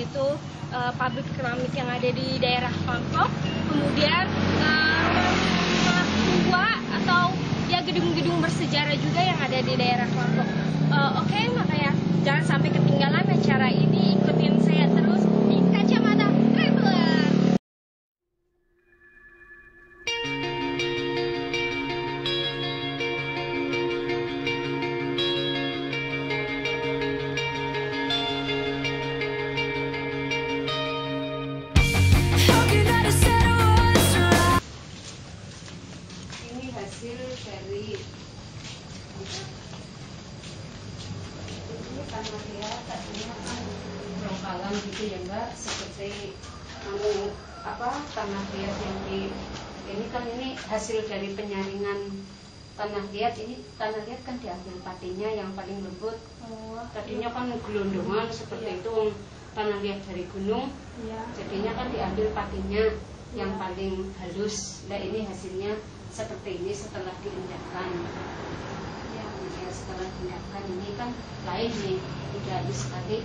yaitu pabrik keramik yang ada di daerah Lombok, kemudian rumah tua atau ya gedung-gedung bersejarah juga yang ada di daerah Lombok. Oke, makanya jangan sampai ketinggalan acara ini, ikutin saya terus di Kacamata Traveler. Ini hasil dari ini tanah dia tadinya kan brongkalan gitu ya Mbak, seperti tanah liat yang ini kan ini hasil dari penyaringan tanah liat. Ini tanah liat kan diambil patinya yang paling lembut. Tadinya kan gelondongan seperti itu tanah liat dari gunung. Jadinya kan diambil patinya yang paling halus. Nah ini hasilnya seperti ini setelah diendapkan. Ya setelah diendapkan ini kan lain nih, udah halus sekali.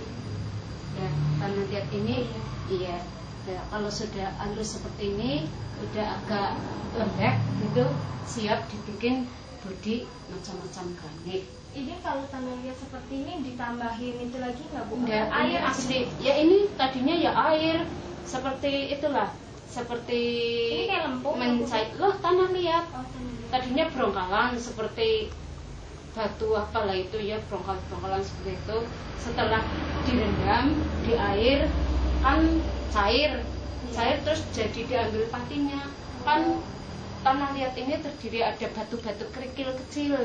Ya tanah liat ini iya. Ya, kalau sudah halus seperti ini, udah agak lembek gitu, siap dibikin bodi macam-macam granit. Ini kalau tanah liat seperti ini ditambahin itu lagi nggak Bu? Enggak, air asli. Ya ini tadinya ya air, seperti itulah, seperti ini kayak lempung mencair loh tanah liat. Oh, Tadinya brongkalan seperti batu apalah itu ya, brongkalan seperti itu. Setelah direndam di air kan cair terus jadi diambil patinya. Kan tanah liat ini terdiri ada batu-batu kerikil kecil.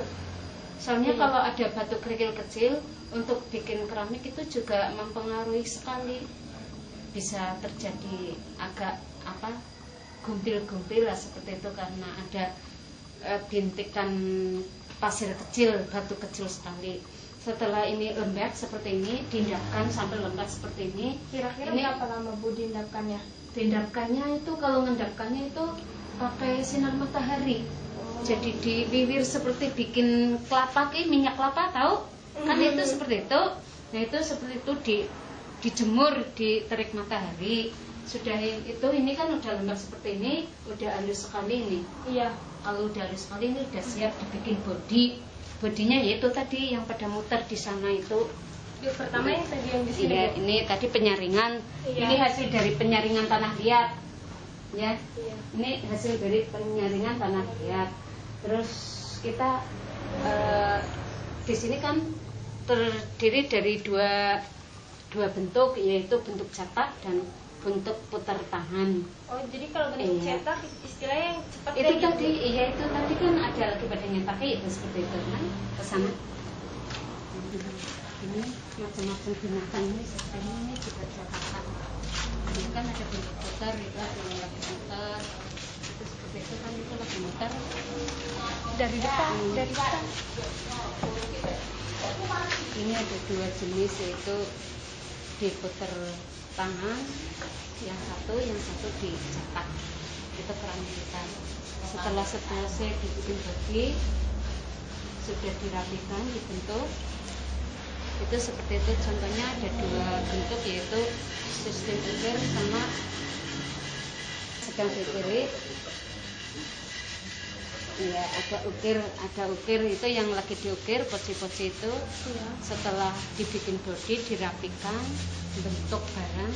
Soalnya kalau ada batu kerikil kecil untuk bikin keramik itu juga mempengaruhi sekali. Bisa terjadi agak gumpil-gumpil lah seperti itu karena ada bintikan pasir kecil, batu kecil sekali. Setelah ini lembek seperti ini, diendapkan sampai lembek seperti ini. Kira-kira berapa lama Bu diendapkannya? Diendapkannya itu kalau mengendapkannya itu pakai sinar matahari. Jadi diwiwir seperti bikin kelapa, minyak kelapa tahu? Kan itu seperti itu. Nah itu seperti itu dijemur di terik matahari. Sudah itu ini kan udah lembek seperti ini, udah halus sekali ini. Iya. Kalau udah halus sekali ini udah siap dibikin bodi. Bodinya yaitu tadi yang pada muter di sana itu. Yang pertama yang tadi yang di sini. Iya, ini tadi penyaringan. Iya. Ini hasil dari penyaringan tanah liat. Ya. Iya. Ini hasil dari penyaringan tanah liat. Terus kita di sini kan terdiri dari dua bentuk, yaitu bentuk cetak dan bentuk putar tangan. Oh, jadi kalau bentuk cetak istilahnya yang cepat Itu tadi, iya itu tadi kan ada lagi pada nyetaknya itu seperti itu kan ke sana. Ini macam-macam binatang ini seperti ini juga cetakan. Ini kan ada bentuk putar, itu ada yang lagi putar. Itu seperti itu kan itu lagi putar. dari depan. Ini ada dua jenis, yaitu diputar tangan, yang satu dicetak. Itu keramik. Setelah selesai dibikin bodi, sudah dirapikan, dibentuk. Itu seperti itu, contohnya ada dua bentuk, yaitu sistem ukir sama sedang dikirit. Ya, ada ukir itu yang lagi diukir, poci-poci itu. Iya. Setelah dibikin bodi, dirapikan, bentuk barang.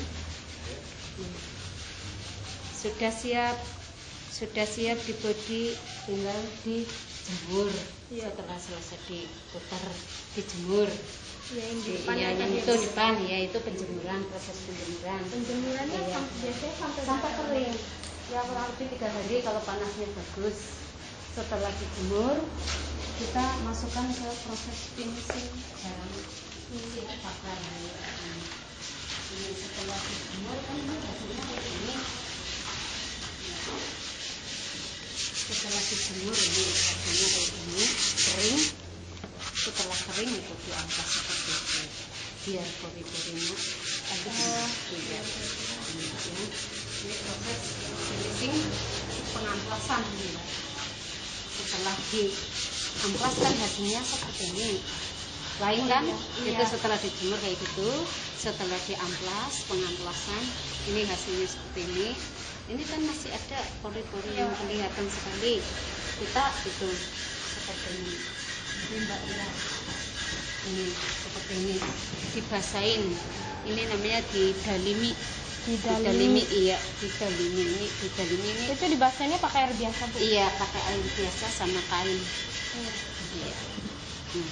Sudah siap di bodi, tinggal dijemur. Setelah selesai diputar, dijemur. Ya, yang di depan Iya, yang tadi itu depan ya, itu penjemuran, proses penjemuran. Penjemurannya Iya. biasanya Sampai kering. Ya kurang lebih 3 hari kalau panasnya bagus. Setelah dijemur, kita masukkan ke proses finishing barang. Ini bakar. Ini setelah dijemur kan ini hasilnya kayak ini. Setelah dijemur ini hasilnya kayak ini, kering. Setelah kering itu diangkat seperti itu, biar pori-porinya tidak. Ini proses finishing pengamplasan ini. Setelah diamplaskan hasilnya seperti ini. lain kan. Iya. Itu setelah dijemur kayak gitu, setelah diamplas, pengamplasan, ini hasilnya seperti ini. Ini kan masih ada pori-pori yang kelihatan sekali. Kita itu seperti ini. Ini Mbak Ira. Ini seperti ini. Dibasahin. Ini namanya didalimi. Didalimi, iya, didalimi ini. Itu dibasahnya pakai air biasa, Bu? Iya, pakai air biasa sama kain. Iya. Nah,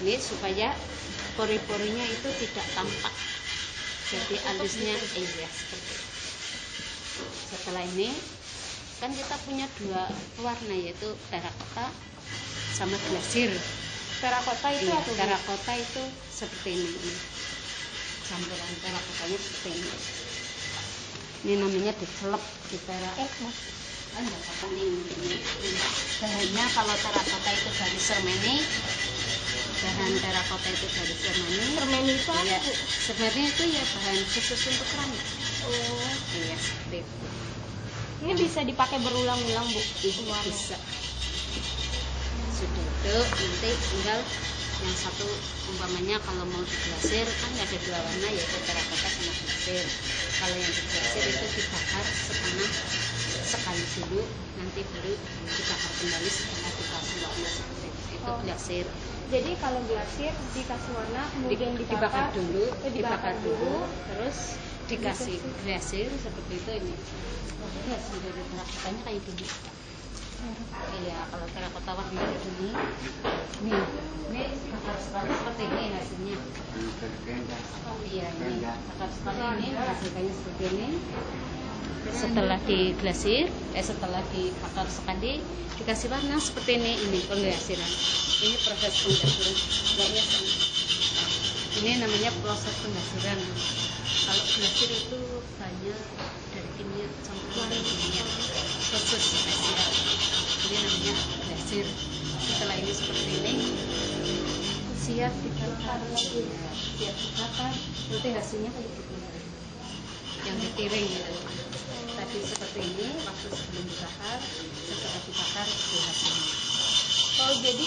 ini supaya pori-porinya itu tidak tampak. Jadi alisnya iya seperti itu. Setelah ini kan kita punya dua warna, yaitu terakota sama glasir. Terakota itu Iya, apa, Bu? terakota itu seperti ini. Campuran terakotanya seperti ini. Ini namanya dicelep di perak. Enggak apa-apa ini. Bahannya kalau terakota itu dari sermeni. Bahan terakota itu dari sermeni. Sermeni itu apa, Iya, Bu? sermeni itu ya bahan khusus untuk keramik. Oh. Iya, seperti itu. Ini bisa dipakai berulang-ulang, Bu? Iya, bisa. Sudah itu nanti tinggal yang satu, umpamanya kalau mau diglasir kan ada dua warna, yaitu terakota sama glasir. Kalau yang diglasir itu dibakar setengah sekali dulu, nanti baru dibakar kembali setelah dikasih warna seperti itu. Itu glasir. Jadi kalau glasir dikasih warna, kemudian Dibakar dulu, dibakar dulu, terus dikasih glasir seperti itu. Ini hasil dari terakotanya kayak gini. Iya, kalau terakota warna ini, ini bakar sekali seperti ini hasilnya. Iya, ini bakar sekali ini hasilnya seperti ini. Setelah diglasir, setelah dibakar sekali, dikasih warna seperti ini pengglasiran. Ini proses pengglasiran. Enggaknya sama. Ini namanya proses pengglasiran. Kalau glasir itu banyak dari kimia, campuran dari kimia. Proses pengglasiran. Ini namanya glasir. Setelah ini seperti ini, siap dibakar lagi. Siap dibakar, nanti hasilnya kayak gitu. Yang dikiring gitu. Tadi seperti ini waktu sebelum dibakar, setelah dibakar itu hasilnya. Oh, jadi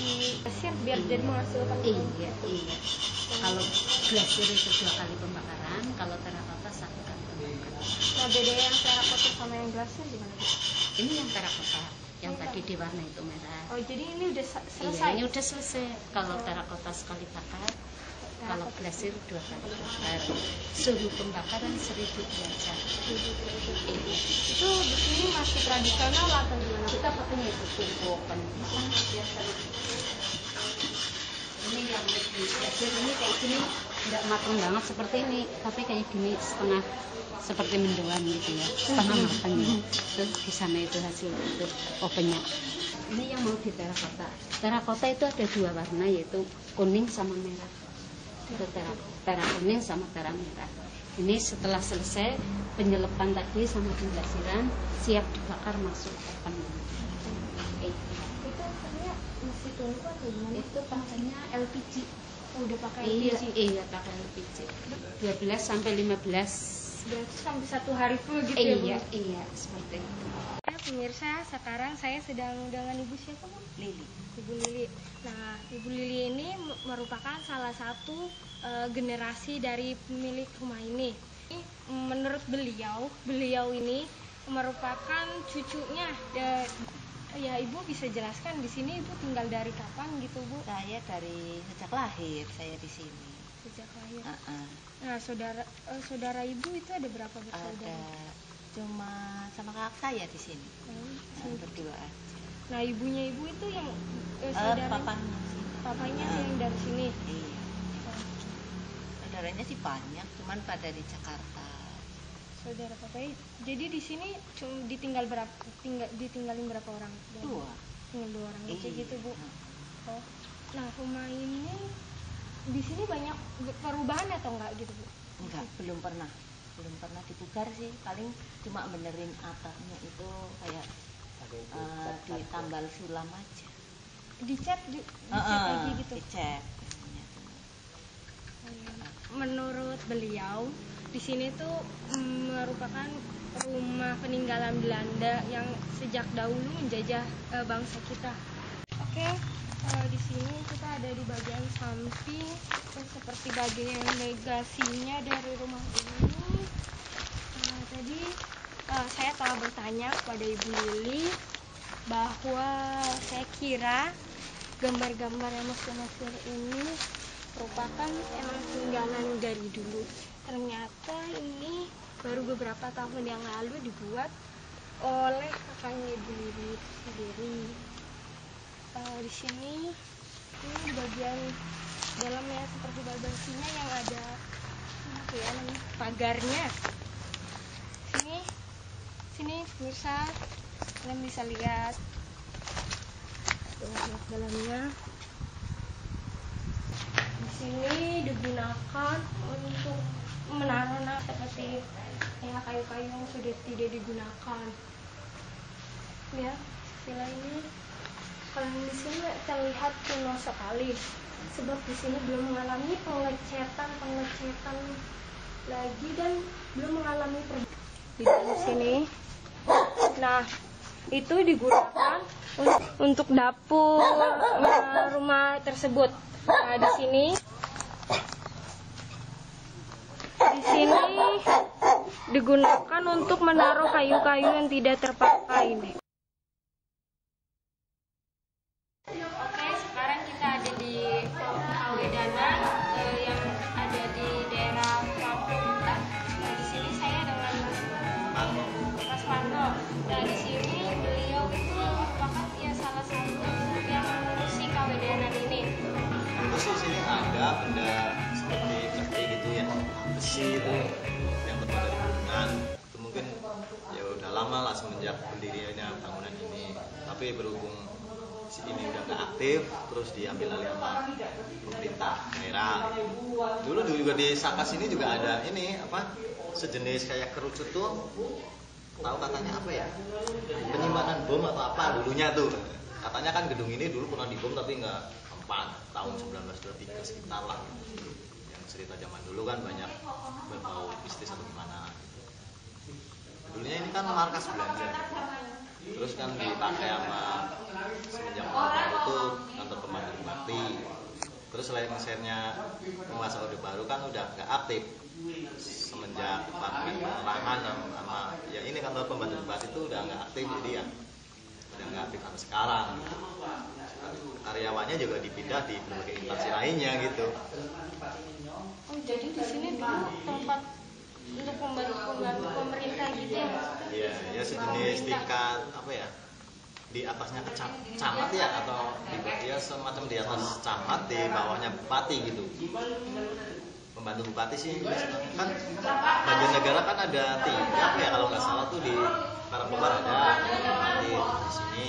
diglasir biar jadi menghasilkan. Iya. Kalau glasir itu 2 kali pembakaran, kalau terakota 1 kali pembakaran. Nah, beda yang terakota sama yang glasir gimana, Bu? Ini yang terakota, yang tadi diwarna itu merah. Oh, jadi ini udah selesai? Iya, ini udah selesai. Kalau terakota sekali bakar, kalau glasir 2 kali bakar. Suhu pembakaran 1000 derajat. Itu di sini masih tradisional atau gimana? Kita pakainya itu tumpukan biasa. Ini yang glasir ini kayak gini, nggak matang banget seperti ini, tapi kayak gini setengah seperti mendoan gitu ya, setengah matang. Terus di sana itu hasil itu opennya. Ini yang mau di terakota. Terakota itu ada 2 warna, yaitu kuning sama merah. Itu tera kuning sama tera merah. Ini setelah selesai penyelepan tadi sama pengglasiran, siap dibakar masuk oven. Itu akhirnya masih tunggu atau gimana? Itu pakainya LPG. Oh, udah pakai Iya, LPG? iya pakai LPG. 12 sampai 15. Berarti sampai 1 hari full gitu ya, Bu? Iya, seperti itu. Ya, pemirsa, sekarang saya sedang dengan Ibu siapa, Bu? Lili. Ibu Lili. Nah, Ibu Lili ini merupakan salah satu generasi dari pemilik rumah ini. Menurut beliau ini merupakan cucunya. Ya, Ibu bisa jelaskan di sini Ibu tinggal dari kapan gitu, Bu? Saya dari sejak lahir saya di sini. Sejak lahir. Uh-uh. Nah, saudara Ibu itu ada berapa bersaudara? Ada cuma sama kakak saya di sini. Berdua aja. Nah, ibunya Ibu itu yang saudara Papanya sih. papanya yang dari sini. Iya. Saudaranya sih banyak, cuman pada di Jakarta. Saudara papanya. Jadi di sini cuma ditinggalin berapa orang? 2. Tinggal 2 orang aja Iya. gitu, Bu. Oh. Nah, rumah ini di sini banyak perubahan atau enggak gitu, Bu? Enggak, belum pernah dipugar sih. Paling cuma benerin atapnya itu kayak ditambal sulam aja. Dicat lagi gitu. Dicat. Menurut beliau di sini tuh merupakan rumah peninggalan Belanda yang sejak dahulu menjajah bangsa kita. Oke, Di sini kita ada di bagian samping, seperti bagian legasinya dari rumah ini. Tadi saya telah bertanya kepada Ibu Lili bahwa saya kira gambar-gambar yang mesir ini merupakan emang peninggalan dari dulu. Ternyata ini baru beberapa tahun yang lalu dibuat oleh kakaknya Ibu Lili sendiri. Di sini ini di bagian dalamnya seperti bagasinya yang ada apa ya namanya, pagarnya. Sini pemirsa, kalian bisa lihat dalamnya. Di sini digunakan untuk menaruh seperti ya kayu-kayu yang sudah tidak digunakan. Ya, villa ini kalau di sini terlihat kuno sekali, sebab di sini belum mengalami pengecetan lagi dan belum mengalami di dalam sini. Nah, itu digunakan untuk dapur rumah tersebut. Nah, di sini digunakan untuk menaruh kayu-kayu yang tidak terpakai. Oke, sekarang kita ada di Kawedanan yang ada di daerah Lampung. Di sini saya dengan Mas Pando. Nah, di sini beliau itu merupakan ya salah satu yang mengurusi Kawedanan ini. Terus di sini ada benda seperti peti gitu ya, besi itu yang terbuat dari gunungan. Itu mungkin ya udah lama lah semenjak berdirinya bangunan ini. Tapi berhubung ini udah nggak aktif, terus diambil alih sama pemerintah daerah. Dulu juga di Sakas ini juga ada ini apa sejenis kayak kerucut tuh, tahu katanya apa ya, penyimpanan bom atau apa dulunya tuh. Katanya kan gedung ini dulu pernah dibom tapi nggak tempat, tahun 1923 sekitar lah. Yang cerita zaman dulu kan banyak berbau mistis atau gimana. Dulunya ini kan markas Belanda. Terus kan dipakai sama semenjak Orde Baru itu kantor pembantu bupati. Terus selain mesinnya masa Orde Baru kan udah nggak aktif semenjak penerangan sama ya ini kantor pembantu bupati itu udah nggak aktif, jadi ya udah nggak aktif sampai sekarang. Karyawannya juga dipindah di berbagai instansi lainnya gitu. Oh, jadi di sini dulu tempat untuk pembantu pemerintah gitu ya? Iya, ya sejenis tingkat apa ya? Di atasnya camat ya, atau ya semacam di atas camat, di bawahnya bupati gitu. Pembantu bupati sih kan Banjarnegara kan ada 3 ya kalau nggak salah tuh, di Karangkobar ada bupati di sini.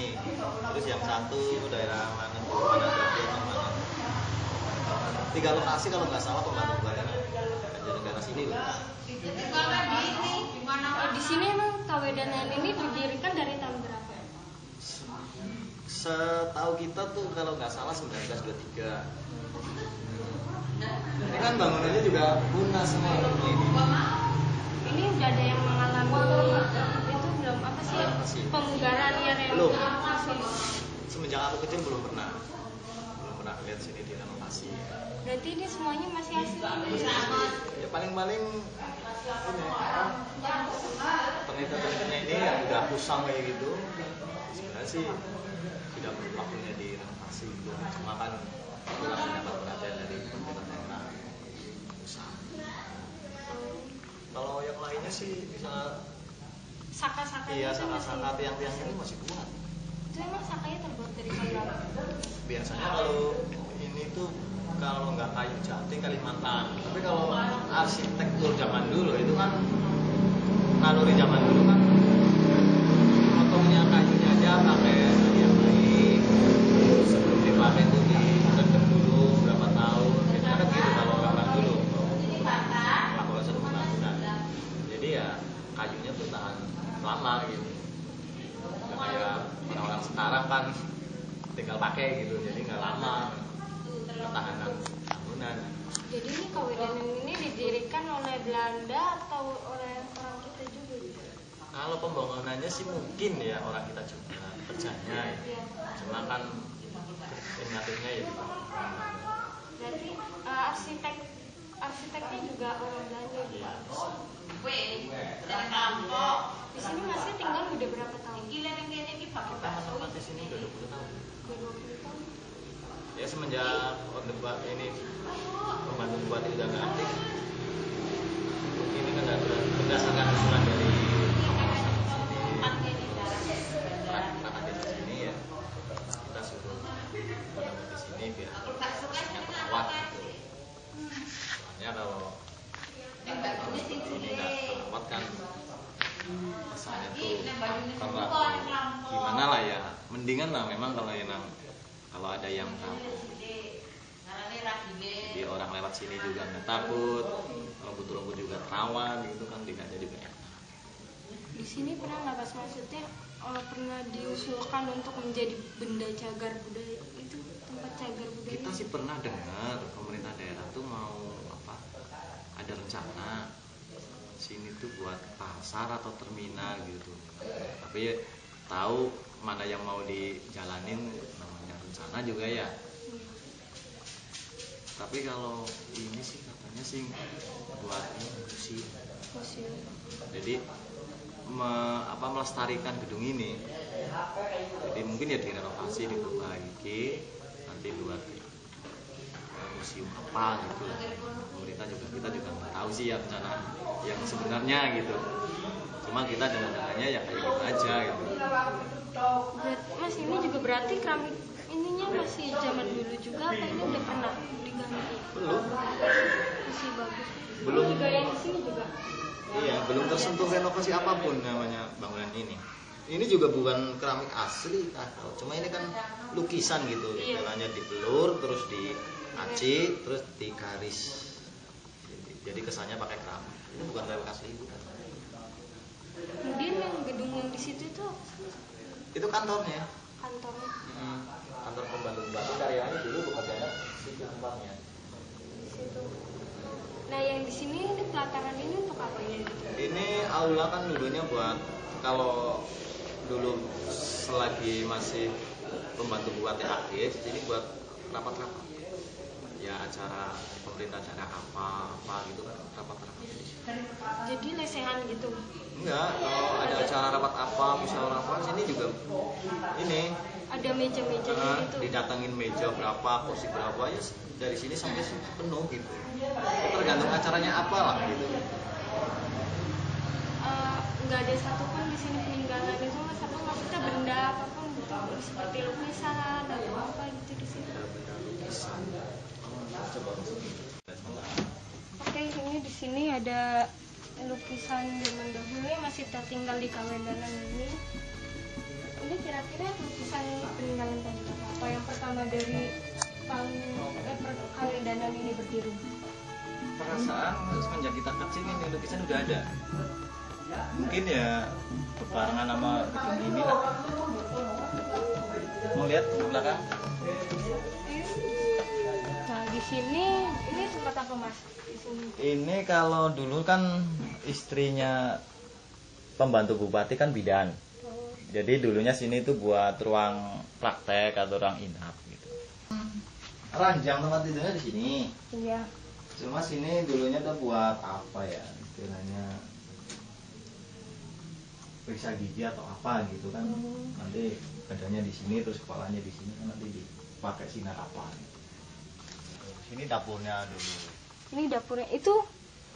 Terus yang satu daerah mana tuh, mana Dadi atau mana? 3 lokasi kalau nggak salah pembantu bupati Banjarnegara sini loh. Di sini emang Kawedanan ini didirikan dari tahun berapa? Setahu kita tuh kalau nggak salah 1923. Ini kan bangunannya juga punah semua ini. Ini udah ada yang mengalami itu belum apa sih pemugaran ya? Belum. Semenjak aku kecil belum pernah lihat sini direnovasi. Berarti ini semuanya masih asli. Ya paling-paling ini penelitian-penelitiannya ini yang udah kusam kayak gitu. Sebenarnya sih tidak perlu waktunya direnovasi gitu. Cuma kan itulah mendapat perhatian dari pemerintah daerah. Kalau yang lainnya sih bisa Saka-saka. iya, saka-saka tiang-tiangnya ini masih kuat. Itu emang sakanya terbuat dari kayu apa? Biasanya kalau ini tuh kalau nggak kayu jati Kalimantan. Tapi kalau arsitektur zaman dulu itu kan naluri zaman dulu kan potongnya kayunya aja pakai yang baik. Sebelum dipakai itu direndam dulu berapa tahun. Biasanya kan gitu kalau orang dulu melakukan satu pembangunan. Jadi ya kayunya tuh tahan lama gitu. Nggak kayak orang-orang sekarang kan tinggal pakai gitu, jadi nggak lama ketahanan bangunan. Jadi ini Kawedanan ini didirikan oleh Belanda atau oleh orang kita juga? Kalau pembangunannya sih mungkin ya orang kita juga kerjanya ya. Cuma kan Estimatifnya ya gitu. Berarti arsiteknya juga orang Belanda. Iya. Di sini masih tinggal udah berapa tahun? Kita menetap di sini udah 20 tahun. Udah 20 tahun. Ya semenjak Orde Baru ini pembantu bupati udah nggak aktif, ini kan berdasarkan usulan dari perangkat desa sini ya, kita suruh menetap di sini biar yang terawat gitu. Soalnya kalau ini nggak terawat kan kesannya tuh karena gimana lah ya, mendingan lah memang kalau ada yang tahu. Jadi orang lewat sini juga nggak takut, rumput-rumput juga terawat gitu kan, tidak jadi banyak. Di sini pernah nggak Mas, maksudnya pernah diusulkan untuk menjadi benda cagar budaya, itu tempat cagar budaya? Kita sih pernah dengar pemerintah daerah tuh mau ada rencana sini tuh buat pasar atau terminal gitu. Tapi ya, tahu mana yang mau dijalanin namanya rencana juga ya. Tapi kalau ini sih katanya sih buat museum. Jadi melestarikan gedung ini. Jadi mungkin ya direnovasi, diperbaiki, nanti buat museum apa gitu. Pemerintah juga, kita juga nggak tahu sih ya rencana yang sebenarnya gitu. Cuma kita dengar-dengarnya ya kayak gitu aja gitu. Mas, ini juga berarti keramik ininya masih zaman dulu juga apa ini udah pernah diganti? Belum. Masih bagus. Belum. Ini juga yang di sini juga. Iya, belum tersentuh renovasi apapun namanya bangunan ini. Ini juga bukan keramik asli, cuma ini kan lukisan gitu, istilahnya dibelur, terus diacik, terus digaris. Jadi kesannya pakai keramik. Ini bukan keramik asli, bukan. Kemudian yang gedung yang di situ itu Itu kantornya. kantornya. Kantor pembantu bupati karyanya dulu bekerjanya situ tempatnya. Di situ. Nah, yang di sini ini pelataran ini untuk apa ya? Ini aula kan dulunya buat kalau dulu selagi masih pembantu bupati aktif, jadi buat rapat-rapat. Ya acara pemerintah acara apa gitu kan rapat-rapat di sini. Jadi lesehan gitu. Enggak, kalau ada acara rapat apa, musyawarah apa, sini juga ini Ada meja-meja gitu. didatangin meja berapa, kursi berapa, ya dari sini sampai penuh gitu. Tergantung acaranya apa lah gitu. Nggak ada satupun di sini peninggalan itu, mas, apa maksudnya benda apapun gitu, seperti lukisan atau apa gitu di sini. Benda lukisan. Coba. Oke, ini di sini ada lukisan zaman dahulu yang masih tertinggal di Kawendanan ini. Ini kira-kira lukisan peninggalan tahun berapa? Apa yang pertama dari Kawendanan ini berdiri? Perasaan semenjak kita kecil ini lukisan udah ada. Mungkin ya berbarengan sama gedung ini lah. Mau lihat ke belakang? Nah, di sini ini tempat apa, mas? Di sini. Ini kalau dulu kan istrinya pembantu bupati kan bidan. Jadi dulunya sini tuh buat ruang praktek atau ruang inap gitu. Ranjang tempat tidurnya di sini. Iya. Cuma sini dulunya tuh buat apa ya istilahnya, periksa gigi atau apa gitu kan. Nanti badannya di sini terus kepalanya di sini kan nanti dipakai sinar apa. Gitu. Ini dapurnya dulu. Ini dapurnya itu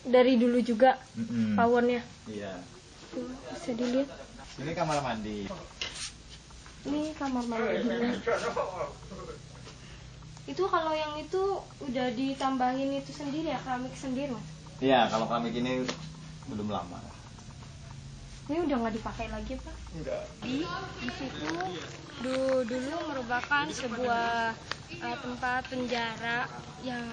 dari dulu juga pawonnya. Iya. Tuh, bisa dilihat. Ini kamar mandi. Ini kamar mandi. Itu kalau yang itu udah ditambahin itu sendiri ya, keramik sendiri, mas? Iya, kalau keramik ini belum lama. Ini udah nggak dipakai lagi, pak? Enggak. Di situ dulu merupakan sebuah tempat penjara yang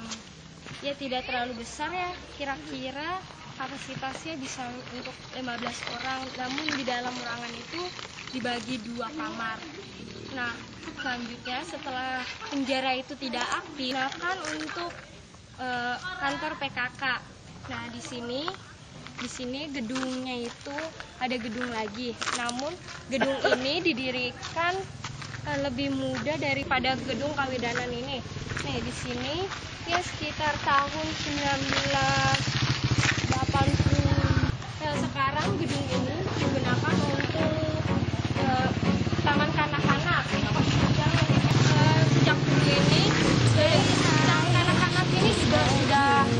ya tidak terlalu besar ya, kira-kira kapasitasnya bisa untuk 15 orang, namun di dalam ruangan itu dibagi 2 kamar. Nah, selanjutnya setelah penjara itu tidak aktif, bahkan untuk kantor PKK. Nah, di sini gedungnya itu ada gedung lagi. Namun gedung ini didirikan lebih muda daripada gedung Kawidanan ini. Nih di sini ya sekitar tahun 1980. Nah, sekarang gedung ini digunakan untuk taman kanak-kanak. Sejak dulu ini, taman kanak-kanak ini sudah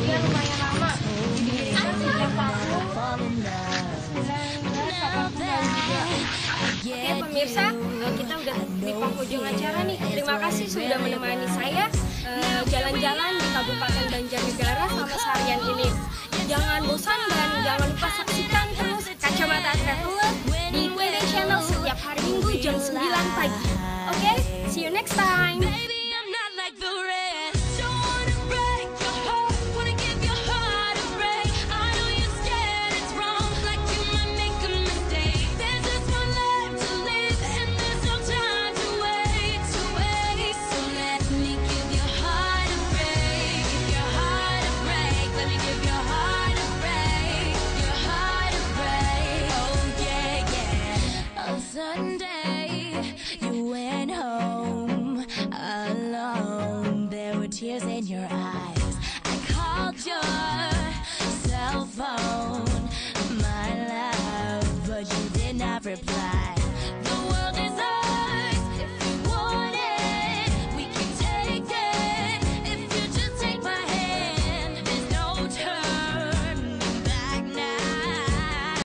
ya lumayan lama. Didirikan sejak tahun 1989 juga. Oke pemirsa, kita udah di penghujung acara nih. Terima kasih sudah menemani saya jalan-jalan di Kabupaten Banjarnegara selama seharian ini. Jangan bosan dan jangan lupa saksikan terus Kacamata Traveler di PD Channel setiap hari Minggu jam 9 pagi. Oke, see you next time.